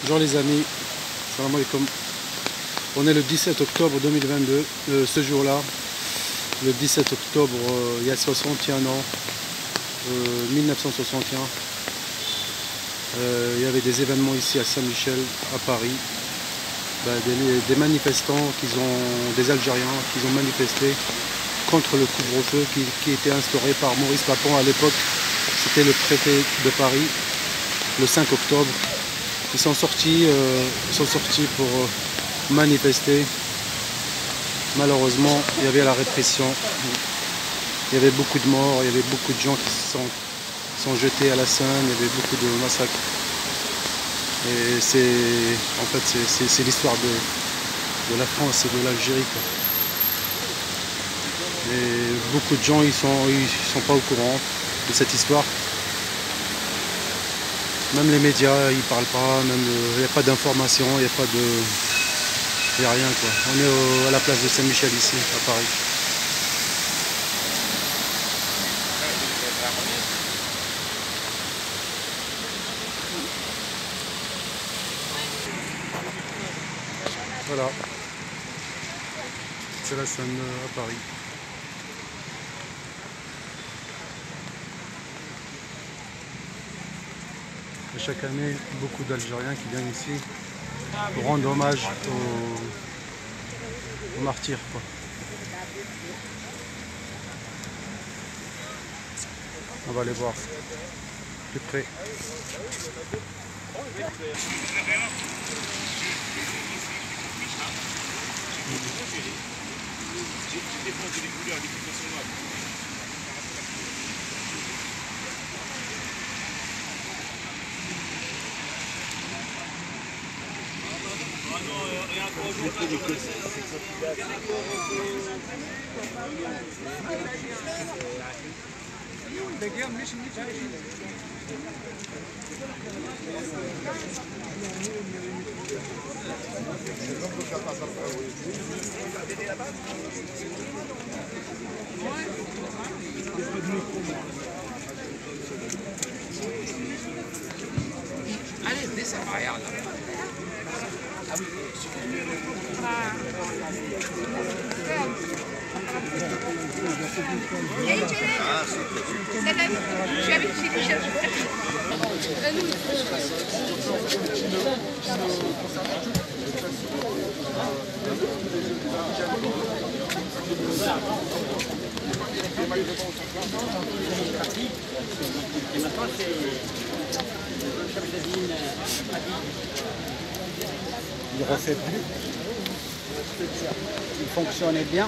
Bonjour les amis, salam alaikum. On est le 17 octobre 2022, ce jour-là, le 17 octobre, il y a 61 ans, 1961, il y avait des événements ici à Saint-Michel, à Paris, des manifestants, des Algériens qui ont manifesté contre le couvre-feu qui était instauré par Maurice Papon à l'époque. C'était le préfet de Paris, le 5 octobre. Ils sont sortis pour manifester. Malheureusement, il y avait la répression. Il y avait beaucoup de morts, il y avait beaucoup de gens qui sont jetés à la Seine, il y avait beaucoup de massacres. Et c'est l'histoire de la France et de l'Algérie. Et beaucoup de gens ils sont pas au courant de cette histoire. Même les médias, ils parlent pas, il n'y a pas d'information, il n'y a pas de... Il n'y a rien quoi. On est à la place de Saint-Michel ici, à Paris. Voilà. C'est la Seine à Paris. Et chaque année, beaucoup d'Algériens qui viennent ici pour rendre hommage aux martyrs, quoi. On va aller voir plus près. Allez, descends, regarde. Ah oui. Je suis avec Michel. Il ne refait plus. Il fonctionnait bien.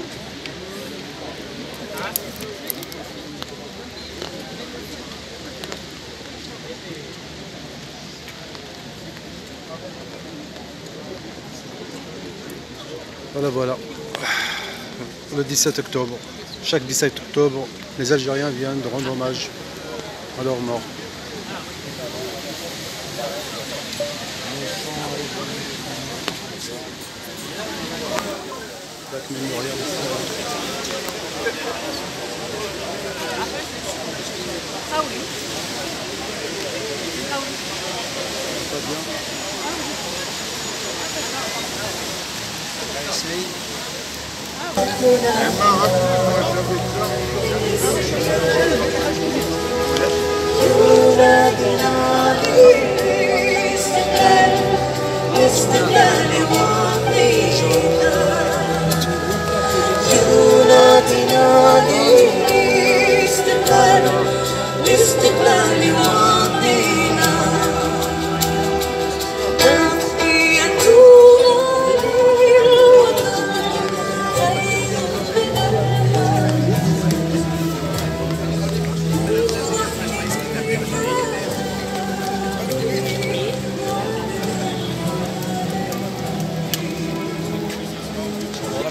Voilà. Le 17 octobre. Chaque 17 octobre, les Algériens viennent de rendre hommage à leurs morts. Date mémoriale. Ah oui. Ah oui. Pas bien. Ça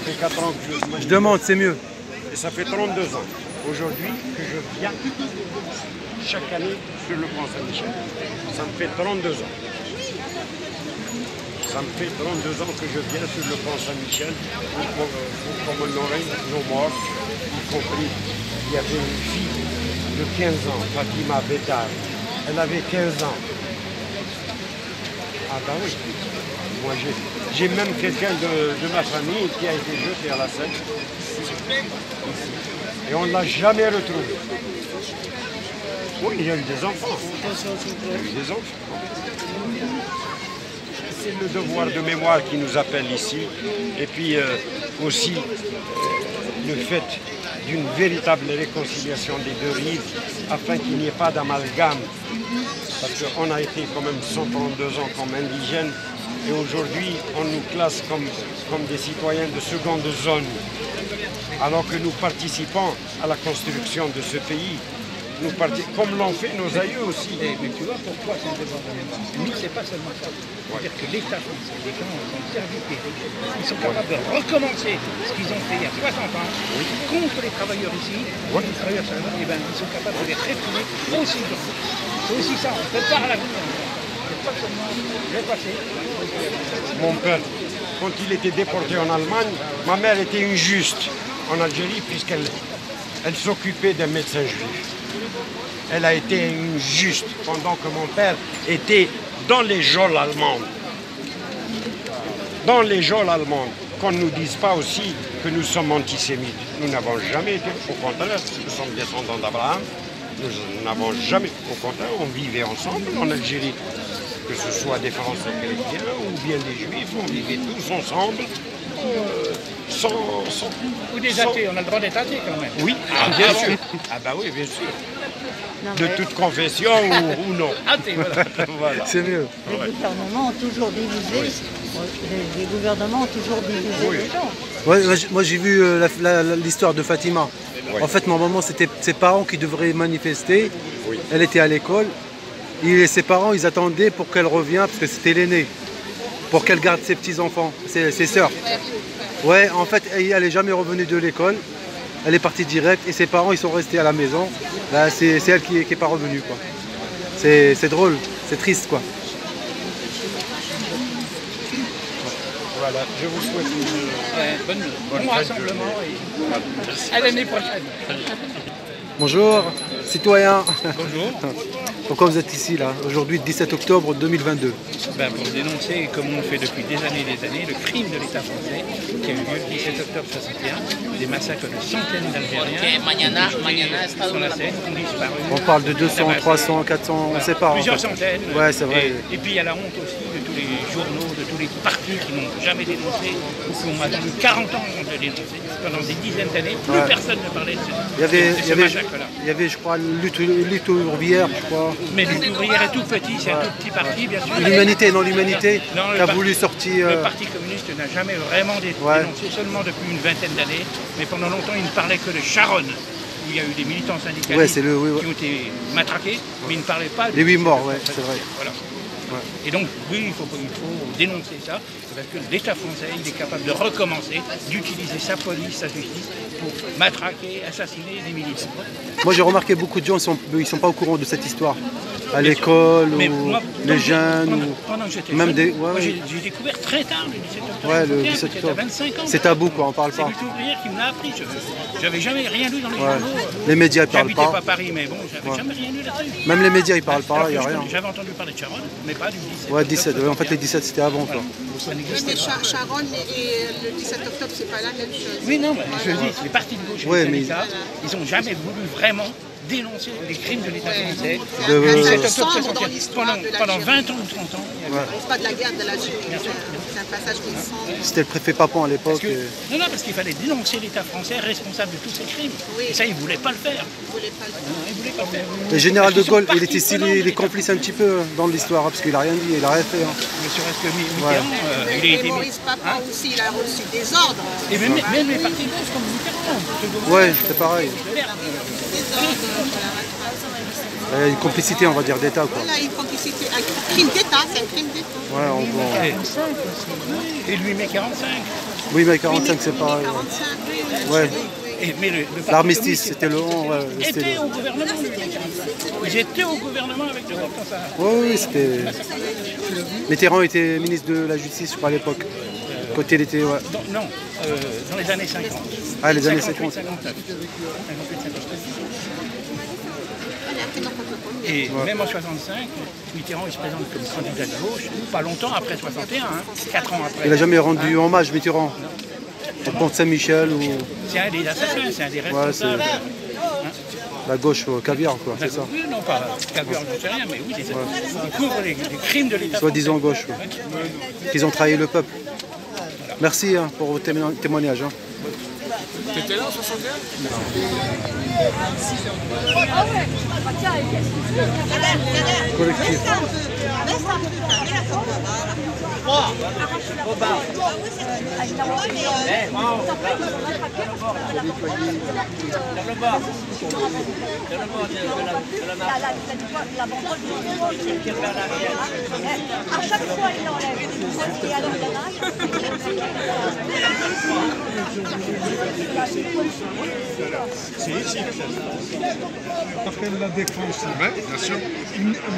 fait 4 ans que Je demande, c'est mieux. et ça fait 32 ans aujourd'hui que je viens chaque année sur le Pont Saint-Michel. Ça me fait 32 ans. Ça me fait 32 ans que je viens sur le Pont Saint-Michel pour commémorer nos morts, y compris. Il y avait une fille de 15 ans, Fatima Bédar. Elle avait 15 ans. Ah ben oui. Moi j'ai même quelqu'un de ma famille qui a été jeté à la Seine. Et on ne l'a jamais retrouvé. Oui, il y a eu des enfants. Il y a eu des enfants. C'est le devoir de mémoire qui nous appelle ici. Et puis aussi le fait d'une véritable réconciliation des deux rives afin qu'il n'y ait pas d'amalgame. Parce qu'on a été quand même 132 ans comme indigènes et aujourd'hui on nous classe comme des citoyens de seconde zone. Alors que nous participons à la construction de ce pays. Comme l'ont fait nos aïeux aussi. Mais tu vois pourquoi c'est un devoir de mémoire. Mais c'est pas seulement ça. C'est-à-dire que l'État français, les gens ont servi des riches, ils sont capables de recommencer ce qu'ils ont fait il y a 60 ans contre les travailleurs ici, les travailleurs et ben, ils sont capables de les réprimer aussi. C'est aussi ça, on prépare la vie. C'est pas seulement le passé. Mon père, quand il était déporté en Allemagne, ma mère était injuste en Algérie puisqu'elle s'occupait d'un médecin juif. Elle a été injuste pendant que mon père était dans les geôles allemandes. Dans les geôles allemandes. Qu'on ne nous dise pas aussi que nous sommes antisémites. Nous n'avons jamais été, au contraire, nous sommes descendants d'Abraham. Nous n'avons jamais, au contraire, on vivait ensemble en Algérie. Que ce soit des Français chrétiens ou bien des Juifs, on vivait tous ensemble. Ou des athées, on a le droit d'être athée quand même. Oui, bien sûr. Ah bah oui, bien sûr. Non, de toute confession ou non. Athée, voilà. Voilà. C'est mieux. les gouvernements ont toujours divisé. Les gouvernements ont toujours divisé les gens. Ouais, moi j'ai vu l'histoire de Fatima. Oui. En fait, normalement, c'était ses parents qui devraient manifester. Oui. Elle était à l'école. Et ses parents, ils attendaient pour qu'elle revienne, parce que c'était l'aînée. Pour qu'elle garde ses petits-enfants, ses sœurs. Ouais, en fait, elle n'est jamais revenue de l'école. Elle est partie direct et ses parents, ils sont restés à la maison. Là, c'est elle qui n'est pas revenue, quoi. C'est drôle, c'est triste, quoi. Voilà, je vous souhaite Bon rassemblement et à l'année prochaine. Bonjour, citoyens. Bonjour. Pourquoi vous êtes ici, là, aujourd'hui, 17 octobre 2022? Ben, pour dénoncer, comme on le fait depuis des années, le crime de l'État français qui a eu lieu le 17 octobre 61, des massacres de centaines d'Algériens sur la Seine, qui ont disparu. On parle de 200, 300, 400, on ne sait pas. Plusieurs centaines. Ouais, c'est vrai. Et puis il y a la honte aussi de tous les journaux, de tous les partis qui n'ont jamais dénoncé, ou qui ont attendu 40 ans avant de dénoncer. Pendant des dizaines d'années, plus personne ne parlait de ce massacre-là. Il y avait, je crois, lutte ouvrière, je crois. Mais lutte ouvrière est tout petit, c'est un tout petit parti, bien sûr. L'humanité, non, l'humanité Non, qui a voulu sortir. Le Parti communiste n'a jamais vraiment dénoncé, seulement depuis une vingtaine d'années. Mais pendant longtemps, il ne parlait que de Charonne, où il y a eu des militants syndicalistes qui ont été matraqués, mais il ne parlait pas Les 8 morts, ouais, c'est vrai. Voilà. Ouais. Et donc, oui, il faut dénoncer ça, parce que l'État français, il est capable de recommencer, d'utiliser sa police, sa justice, pour matraquer, assassiner des militants. Moi, j'ai remarqué beaucoup de gens, ils ne sont pas au courant de cette histoire. À l'école, ou les jeunes, pendant que j'étais même jeune, des... Ouais, j'ai découvert très tard le 17 octobre. Ouais, le 17 octobre. À 25 ans. C'est tabou, quoi, on parle pas. C'est lutte ouvrière qui me l'a appris. J'avais jamais rien lu dans les journaux. Les médias, ils parlent J'habitais pas. pas Paris, mais bon, j'avais jamais rien lu là-dessus. Même les médias, ils parlent pas, il n'y a rien. J'avais entendu parler de Charonne, mais pas du 17. Ouais, 17, en fait, les 17, c'était avant, quoi. Mais Charonne et le 17 octobre, c'est pas la même chose. Oui, non, mais je dis, les partis de gauche et les syndicats, ils n'ont jamais voulu vraiment dénoncer les crimes de l'État français. Le 17 octobre 61, pendant 20 ans ou 30 ans. C'est pas de la guerre de l'Algérie, c'est un passage qui est sombre. C'était le préfet Papon à l'époque. Non, parce qu'il fallait dénoncer l'État français responsable de tous ces crimes. Et ça, il ne voulait pas le faire. Il voulait pas le faire. Le général de Gaulle, il était il est complice un petit peu dans l'histoire, parce qu'il n'a rien dit, il n'a rien fait. Ne serait-ce que Mitterrand, il a été... Maurice Papon aussi, il a reçu des ordres. Et même les partis de gauche comme Mitterrand. Ouais, c'est pareil. Une complicité, on va dire, d'État, quoi. Voilà, une complicité, un crime d'État, c'est un crime d'État. Ouais, on voit. Et lui, mai 45. Oui, mai 45, c'est pareil. 45, oui. Ouais. L'armistice, c'était le 11. Ouais, était au gouvernement, lui, mai 45. Ils étaient au gouvernement avec le ça. Oui, c'était... Mitterrand était ministre de la Justice, je crois, à l'époque. Côté il était... Ouais. Non, dans les années 50. Ah, les années 50. 59. Et même en 65, Mitterrand il se présente comme candidat de gauche, pas longtemps après 61, 4 ans après. Il n'a jamais rendu hommage, Mitterrand. Au pont de Saint-Michel ou C'est un des assassins, c'est un des responsables. la gauche caviar, quoi, c'est ça. Oui, non, pas caviar, je ne sais rien, mais oui, ils couvrent les crimes de l'État. Soi-disant gauche, qu'ils ont trahi le peuple. Merci pour vos témoignages. T'étais là en 61? Collectif. À chaque fois, il l'enlève. Et alors, C'est ici. Ça s'appelle la défense. Oui, bien sûr.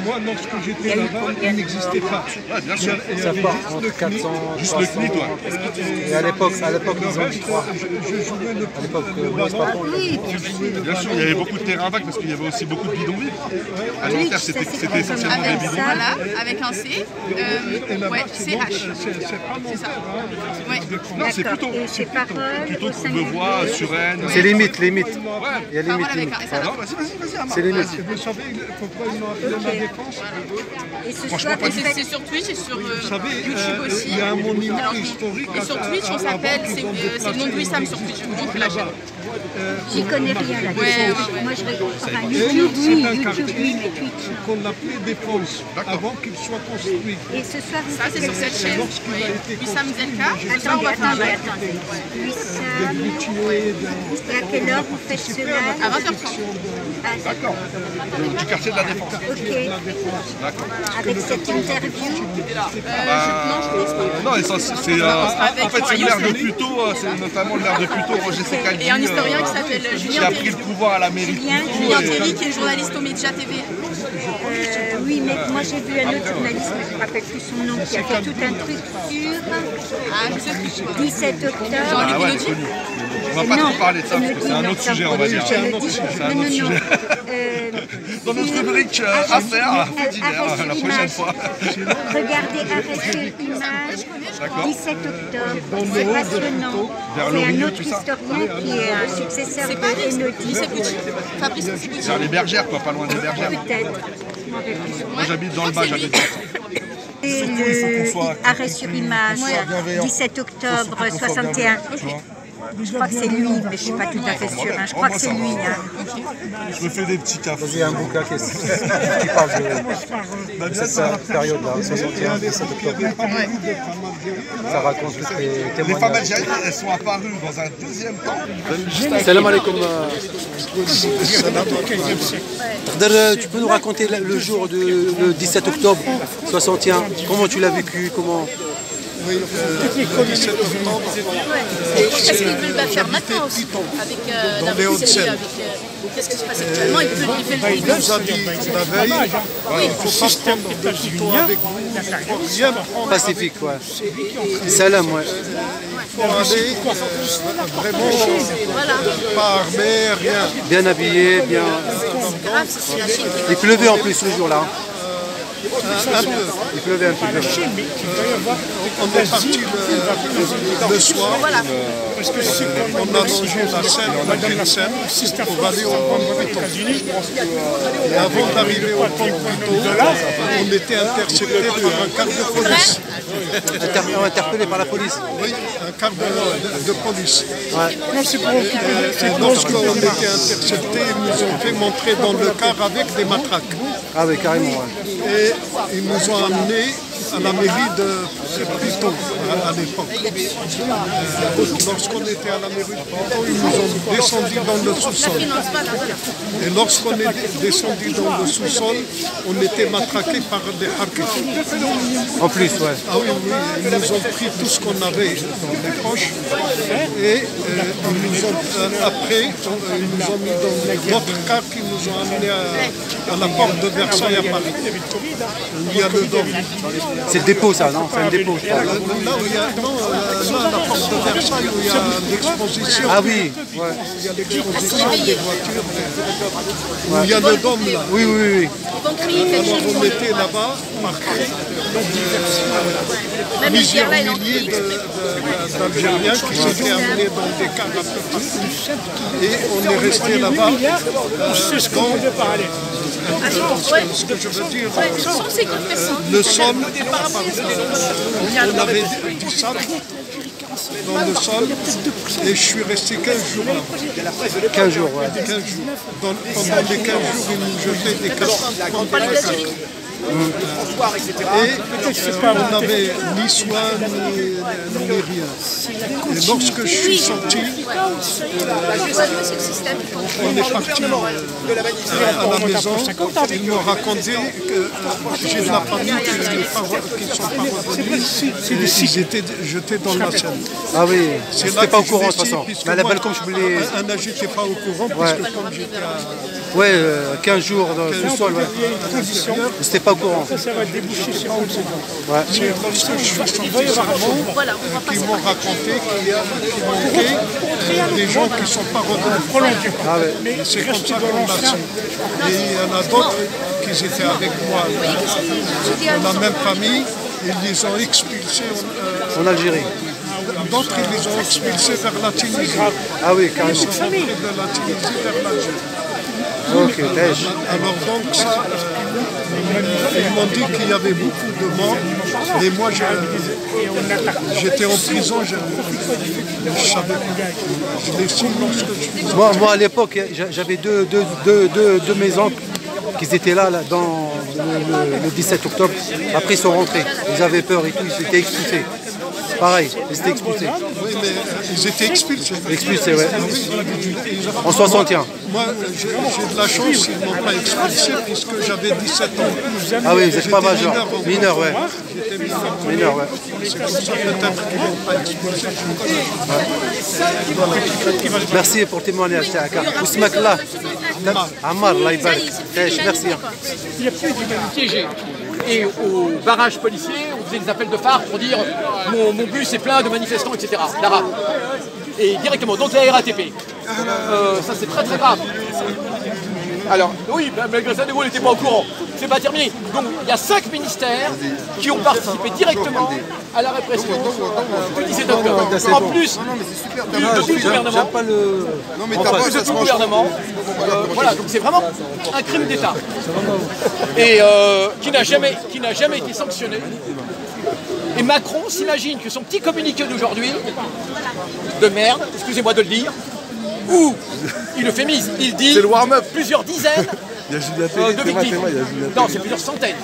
Moi, lorsque j'étais là-bas, il n'existait pas. Ouais, bien sûr. Il y Ça avait part juste entre le 400, CNIT. Juste le CNIT, ouais. Et à l'époque, ils ont dit quoi? Je jouais À l'époque, le Maurice ballon. Papon, Bien sûr, il y avait beaucoup de terrains vagues parce qu'il y avait aussi beaucoup de bidonvilles. À Nanterre, c'était essentiellement des Avec bidonvilles. voilà, avec un C, Et là-bas, ouais, c'est bon, CH. c'est pas C'est ça. Nanterre, hein. Ouais. Non, c'est plutôt Courbevoie, Suresnes. c'est limite. Il y a Parole limite. avec un S. Non, vas-y, Amar. C'est limite. Vous savez pourquoi ils m'ont appelé la défense? Franchement, pas du tout. C'est sur Twitch et sur Vous savez, YouTube aussi. il y a un monument Alors, historique. et sur Twitch, on s'appelle, c'est le nom de Wissam sur Twitch. Je vous montre la chaîne. j'y connais rien là-dessus. Ouais. Moi, je regarde. Enfin, Et YouTube, c'est oui, un YouTube, quartier oui, mais Twitch. qu'on appelait Défense avant qu'il soit construit. Et ce soir, vous Ça, c'est sur cette chaîne. Lorsqu'il a été Wissam Zelka. Ça, on Attendez, va faire un live. attendez. de Wissam, Boutier, et à quelle heure vous faites ce live? À 20h30. Ah, d'accord. Du quartier de la Défense. Ok. D'accord. Avec cette interview, Non, je pense pas. Non, et ça, en fait, c'est le maire de Puteaux, c'est notamment le maire de Puteaux, Roger Secaldi. Et un historien qui s'appelle qui Julien a pris Terry. le pouvoir à la mairie de Puteaux. Julien Terry, qui est journaliste au Média TV. oui, mais moi j'ai vu un autre journaliste, mais je ne me rappelle plus son nom, qui a fait tout un truc sur Ah, je sais plus quoi. 17 octobre. Ah ouais, c'est connu. On va pas trop parler de ça, parce que c'est un autre sujet, on va dire. C'est un autre sujet. Dans notre rubrique affaires, fait divers, la prochaine fois. Regardez Arrêt sur image, D'accord. 17 octobre, c'est passionnant. Vers C'est un l'Orient, autre tout ça. historien qui est un successeur C'est de Paris, Renaudie. c'est Pucci. Fabrice Pucci. Vers les bergères, quoi, pas loin des bergères. Peut-être. Moi, j'habite dans le bas, j'habite dans le centre. Et le Arrêt sur image, 17 octobre 61. Je crois que c'est lui, mais je ne suis pas tout à fait sûre. Je crois que c'est lui. Je me fais des petits cafés. Il y a un bouquin qui parle de cette période-là, 61, 17 octobre. Ça raconte toutes les Les femmes témoignages. algériennes, elles sont apparues dans un deuxième temps. Salam alaikum. Tu peux nous raconter le jour le 17 octobre 61, comment tu l'as vécu, comment... Oui, le 17 octobre, Qu'est-ce qu'ils veulent faire maintenant aussi avec dans les Hauts-de-Seine. Qu'est-ce qui se passe actuellement? Il nous a dit la veille, il ne faut pas prendre de couteau avec vous, il ne faut rien prendre. Pacifique, ouais. Salam, ouais. Il faut aller vraiment pas armé, rien. Bien habillé, bien... grave, c'est la Chine qui Il pleuvait en plus ce jour-là. Un peu. Il pleuvait un petit peu. On est parti le soir, on a longé la Seine, on a pris la Seine, on va aller au pont de Puteaux. Et avant d'arriver au pont de Puteaux, on était intercepté par un quart de police. Interpellé par la police. Oui, un quart de police. Ouais. Et lorsqu'on était interceptés, ils nous ont fait montrer dans le car avec des matraques. Ah oui, carrément, ouais. Et ils nous ont amenés à la mairie de Puteaux à l'époque. Lorsqu'on était à la mairie de Puteaux, ils nous ont descendu dans le sous-sol. Et lorsqu'on est descendu dans le sous-sol, on était matraqués par des harkis. En plus, ouais. Ah oui, oui, ils nous ont pris tout ce qu'on avait dans les poches et ils nous ont, après, ils nous ont mis dans d'autres cars qui nous ont amenés à la porte de Versailles à Paris. Il y a le Dôme. C'est le dépôt, ça, non? C'est un dépôt, je crois. Là où il y a, la porte de Versailles, où il y a l'exposition. Ah oui, ouais. Il y a l'exposition des voitures, où il y a le dôme là. Oui, oui, oui. Alors vous mettez là-bas, marqué, plusieurs milliers d'Algériens qui s'étaient amenés dans des cars un peu partout. Et on est resté là-bas. Ce que je veux dire, le sol, on avait du sable dans le sol et je suis resté 15 jours là. 15 jours, ouais. 15 jours. Pendant les 15 jours, ils nous jetaient des casseroles. Et on n'avait ni soin ni rien. Et lorsque je suis sorti, on est parti à la maison. Ils m'ont raconté que j'ai de la famille qui ne sont pas revenus. Ils étaient jetés dans la Seine. Ah oui, c'était pas au courant de toute façon. Mais la belle comme je voulais. J'étais pas au courant puisque comme j'étais à... Ouais, 15 jours dans le sous-sol, ouais. C'était pas au courant. Ça va déboucher sur une seconde. Ouais. C'est lorsque je suis sorti qu'ils m'ont raconté qu'il manquait des gens qui ne sont pas revenus. Ah ouais. C'est comme ça qu'on l'a su. Et il y en a d'autres qui étaient avec moi dans la même famille. Ils les ont expulsés en Algérie. D'autres, ils les ont expulsés vers la Tunisie. Ah oui, carrément. Ils sont rentrés de la Tunisie vers l'Algérie. Ok, dèche. Alors donc ça, ils m'ont dit qu'il y avait beaucoup de morts, et moi j'étais en prison, je savais pas. Je l'ai su lorsque je suis sorti. Moi à l'époque, j'avais deux de mes oncles qui étaient là dans le 17 octobre. Après ils sont rentrés, ils avaient peur et tout, ils étaient expulsés. Pareil, ils étaient expulsés. Oui, mais ils étaient expulsés. Expulsés, ouais. En 61. Moi, j'ai de la chance, ils ne m'ont pas expulsé puisque j'avais 17 ans. Ah oui, vous n'êtes pas majeur. Mineur, ouais. J'étais mineur, ouais. C'est comme ça peut-être qu'ils ne m'ont pas expulsé. Merci pour le témoignage, Taaka. Ousmak là. Ammar, là, il merci. Il n'y a plus d'humanité. Et au barrage policier, on faisait des appels de phare pour dire mon bus est plein de manifestants, etc. L'arabe. Et directement, donc la RATP. Ça c'est très très grave. Alors, oui, malgré ça, De Gaulle n'était pas au courant. C'est pas terminé. Donc, il y a 5 ministères qui ont participé directement à la répression du 17 octobre. En plus de tout le gouvernement. En plus de tout le gouvernement. Voilà, donc c'est vraiment un crime d'État. Et qui n'a jamais été sanctionné. Et Macron s'imagine que son petit communiqué d'aujourd'hui, de merde, excusez-moi de le dire, où il euphémise, il dit plusieurs dizaines de victimes. Non, c'est plusieurs centaines.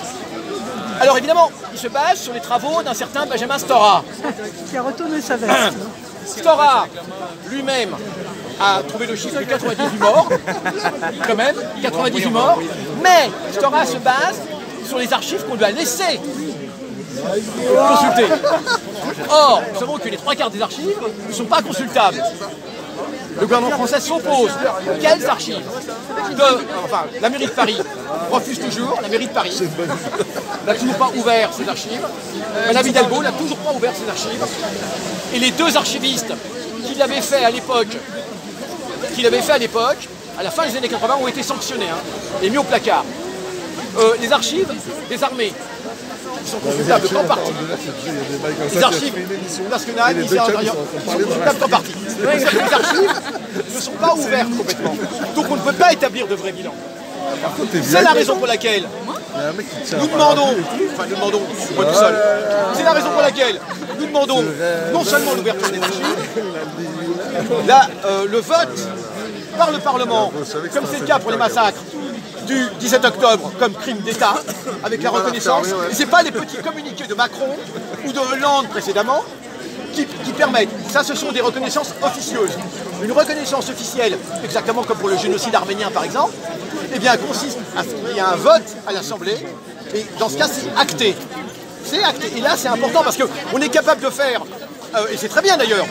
Alors évidemment, il se base sur les travaux d'un certain Benjamin Stora. Qui a retourné sa veste. Stora lui-même a trouvé le chiffre de 98 morts, quand même, 98 morts, mais Stora se base sur les archives qu'on lui a laissées consulter. Or, nous savons que les 3/4 des archives ne sont pas consultables. Le gouvernement français s'oppose. Quelles archives la mairie de Paris refuse toujours, la mairie de Paris n'a toujours pas ouvert ses archives. Madame Hidalgo n'a toujours pas ouvert ses archives. Et les deux archivistes qui l'avaient fait à l'époque, à la fin des années 80, ont été sanctionnés et mis au placard. Les archives des armées qui sont consultables qu'en partie. Les archives nationales, ministère de l'Intérieur, qui sont consultables qu'en partie. Les archives ne sont pas ouvertes complètement. Donc on ne peut pas établir de vrai bilan. C'est la raison pour laquelle nous demandons, moi tout seul, c'est la raison pour laquelle nous demandons non seulement l'ouverture des archives, le vote par le Parlement, comme c'est le cas pour les massacres du 17 octobre comme crime d'État, avec la reconnaissance. Et ce n'est pas les petits communiqués de Macron ou de Hollande précédemment qui permettent. Ça, ce sont des reconnaissances officieuses. Une reconnaissance officielle, exactement comme pour le génocide arménien par exemple, eh bien, consiste à ce qu'il y ait un vote à l'Assemblée, et dans ce cas, c'est acté. C'est acté. Et là, c'est important parce qu'on est capable de faire, et c'est très bien d'ailleurs,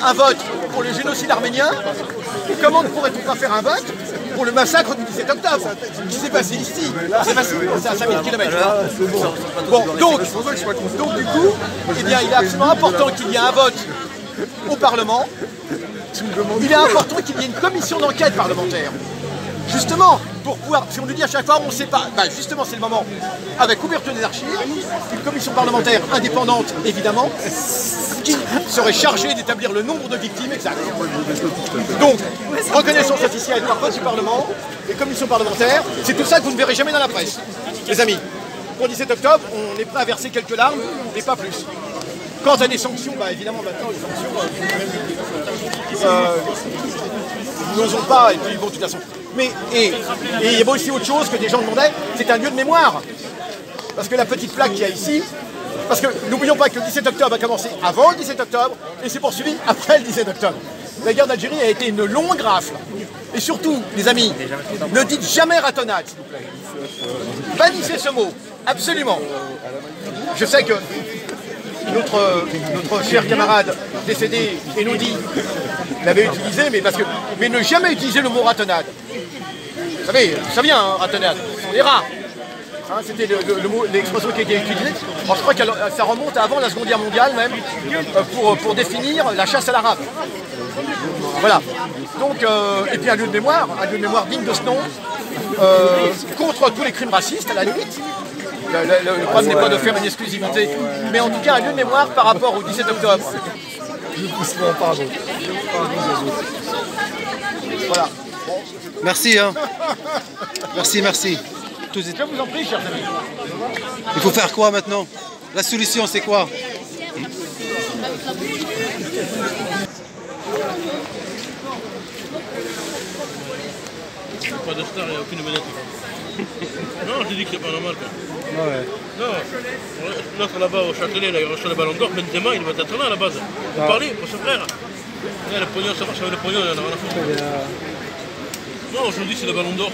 un vote pour le génocide arménien. Et comment ne pourrait-on pas faire un vote pour le massacre du 17 octobre. Ce qui s'est passé ici, c'est facile, c'est à 5000 km. Bon, donc du coup, eh bien, il est absolument important qu'il y ait un vote au Parlement. Il est important qu'il y ait une commission d'enquête parlementaire. Justement, pour pouvoir, si on nous dit à chaque fois, on ne sait pas, bah justement c'est le moment, avec ouverture des archives, une commission parlementaire indépendante, évidemment, qui serait chargée d'établir le nombre de victimes exact. Donc, reconnaissance officielle par vote du Parlement, les commissions parlementaires, c'est tout ça que vous ne verrez jamais dans la presse. Les amis, pour le 17 octobre, on est prêt à verser quelques larmes, mais pas plus. Quant à des sanctions, bah évidemment maintenant les sanctions, ils n'osent pas, et puis bon, de toute façon. Mais, et il y a aussi autre chose que des gens demandaient, c'est un lieu de mémoire. Parce que la petite plaque qu'il y a ici, parce que n'oublions pas que le 17 octobre a commencé avant le 17 octobre et s'est poursuivi après le 17 octobre. La guerre d'Algérie a été une longue rafle. Et surtout, les amis, ne dites jamais ratonnade, s'il vous plaît. Bannissez ce mot, absolument. Je sais que notre cher camarade décédé, Elodie, l'avait utilisé, mais ne jamais utiliser le mot ratonnade. Vous savez, ça vient, hein, ratonnade, ce sont des rats. Hein, c'était l'expression qui a été utilisée. Alors, je crois que ça remonte à avant la Seconde Guerre mondiale même, pour définir la chasse à la rate. Voilà. Donc, et puis un lieu de mémoire digne de ce nom, contre tous les crimes racistes à la limite. Le problème n'est pas de faire une exclusivité, mais en tout cas un lieu de mémoire par rapport au 17 octobre. Voilà. Merci, hein. Merci. Je vous en prie, chers amis. Il faut faire quoi maintenant? La solution, c'est quoi? Pas de star, il n'y a aucune vedette. Non, je te dis que c'est pas normal. Quoi. Ouais. Non, l'autre là-bas au Châtelet, là, il reçoit le ballon d'or, Benzema, il va être là à la base. Vous parlez pour son frère. Là, le pognon, ça marche avec le pognon, il y en a rien à foutre. Non, aujourd'hui c'est le ballon d'or.